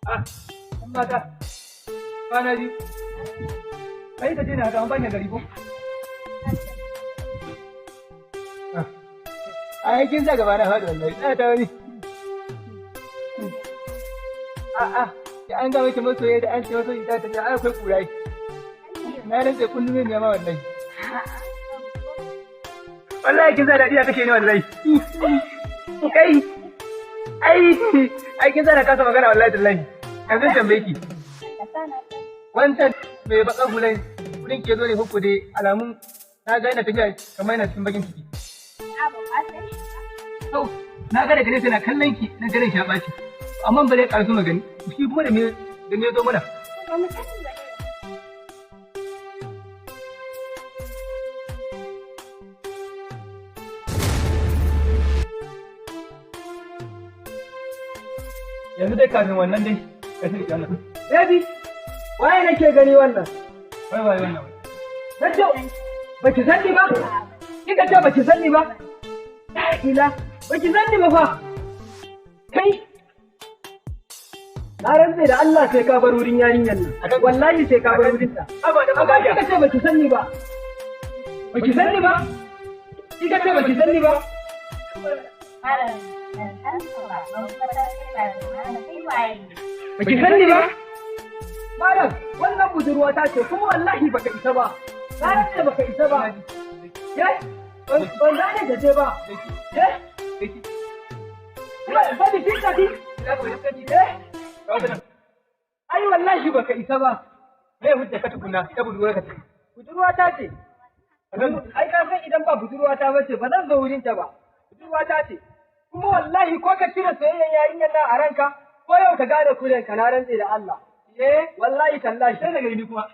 Ah, ɗan mata, kwana biyu. Kai ka je na haka an banya gari ko? A kin sa gaba na faɗi wallahi, tsaya ta wani. A'a, da an ga miki masoyi da an ce masoyi ta tafi ai akwai ƙura. Na rantse kullum ne ma wallahi. Wallahi kin sa daɗi a kashe ni wallahi. Kai, ai kin sa na kasa magana wallahi tallahi. Yanzu tambaye ki. Wancan mai baƙar hulai kudin ke zo ne hukku dai alamun na ga yana tafiya kamar yana cikin bakin ciki. Na ga daga nesa na kallon ki na garin shi ya ɓaci. Amma ba zai ƙarsu magani. Shi kuma da me zo mana. Yanzu dai kafin wannan dai ka sai wannan. Baby, waye nake gani wannan? Wai wannan. Nace baki sani ba? Kika ce baki sani ba? Ila, baki sani ba fa? Kai na rantse da Allah sai ka bar wurin yarinyar nan. Wallahi sai ka bar wurin ta. Amma kika ce baki sani ba? Baki sani ba? Kika ce baki sani ba? Baki sani ba? Malam, wannan budurwa ta ce kuma wallahi baka isa ba. Na rantse baka isa ba. Ban gane da je ba. Bani kin tafi? Ai wallahi baka isa ba. Me hujja ka tukuna ta budurwa ka ce? Budurwa ta ce. Ai ka san idan ba budurwa ta bace ba zan zo wurin ta ba. Budurwa ta ce. Kuma wallahi ko ka cire soyayyen yarinyar nan a ranka ko yau ka gane kuren ka na rantse da Allah. Wallahi tallahi sai daga ni kuma.